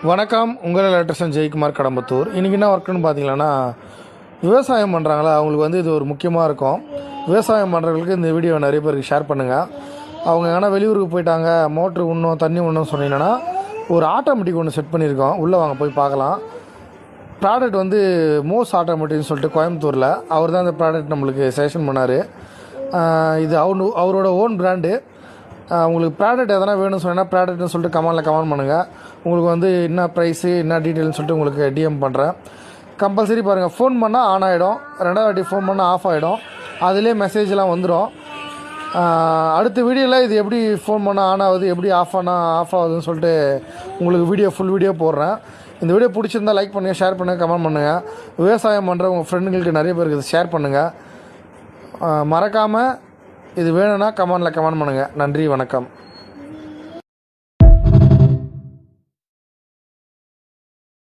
வணக்கம். உங்கள் எலக்ட்ரிஷன் ஜெயக்குமார், கடம்பத்தூர். இன்றைக்கி என்ன ஒர்க்குன்னு பார்த்தீங்கன்னா, விவசாயம் பண்ணுறாங்களா அவங்களுக்கு வந்து இது ஒரு முக்கியமாக இருக்கும். விவசாயம் பண்ணுறவங்களுக்கு இந்த வீடியோ நிறைய பேருக்கு ஷேர் பண்ணுங்கள். அவங்க ஏன்னா வெளியூருக்கு போயிட்டாங்க, மோட்ரு உண்ணும் தண்ணி உண்ணும் சொன்னீங்கன்னா, ஒரு ஆட்டோமேட்டிக் ஒன்று செட் பண்ணியிருக்கோம். உள்ளே வாங்க போய் பார்க்கலாம். ப்ராடக்ட் வந்து மோஸ் ஆட்டோமேட்டிக்னு சொல்லிட்டு கோயம்புத்தூரில் அவர் தான் இந்த ப்ராடக்ட் நம்மளுக்கு செலெக்ஷன் பண்ணார். இது அவரோட ஓன் பிராண்டு. உங்களுக்கு ப்ராடக்ட் எதனா வேணும்னு சொன்னால் ப்ராடக்ட்னு சொல்லிட்டு கமெண்ட் பண்ணுங்கள். உங்களுக்கு வந்து என்ன ப்ரைஸு என்ன டீட்டெயில்னு சொல்லிட்டு உங்களுக்கு டிஎம் பண்ணுறேன். கம்பல்சரி பாருங்கள், ஃபோன் பண்ணால் ஆன் ஆகிடும், ரெண்டாவது வாட்டி ஃபோன் பண்ணால் ஆஃப் ஆகிடும். அதிலே மெசேஜ்லாம் வந்துடும். அடுத்த வீடியோவில் இது எப்படி ஃபோன் பண்ணால் ஆன் ஆகுது, எப்படி ஆஃப் ஆகுதுன்னு சொல்லிட்டு உங்களுக்கு ஃபுல் வீடியோ போடுறேன். இந்த வீடியோ பிடிச்சிருந்தால் லைக் பண்ணுங்கள், ஷேர் பண்ணுங்கள், கமெண்ட் பண்ணுங்கள். விவசாயம் பண்ணுற உங்கள் ஃப்ரெண்டுங்களுக்கு நிறைய பேருக்கு இது ஷேர் பண்ணுங்கள். மறக்காமல் இது வேணும்னா கமெண்ட் பண்ணுங்கள். நன்றி, வணக்கம்.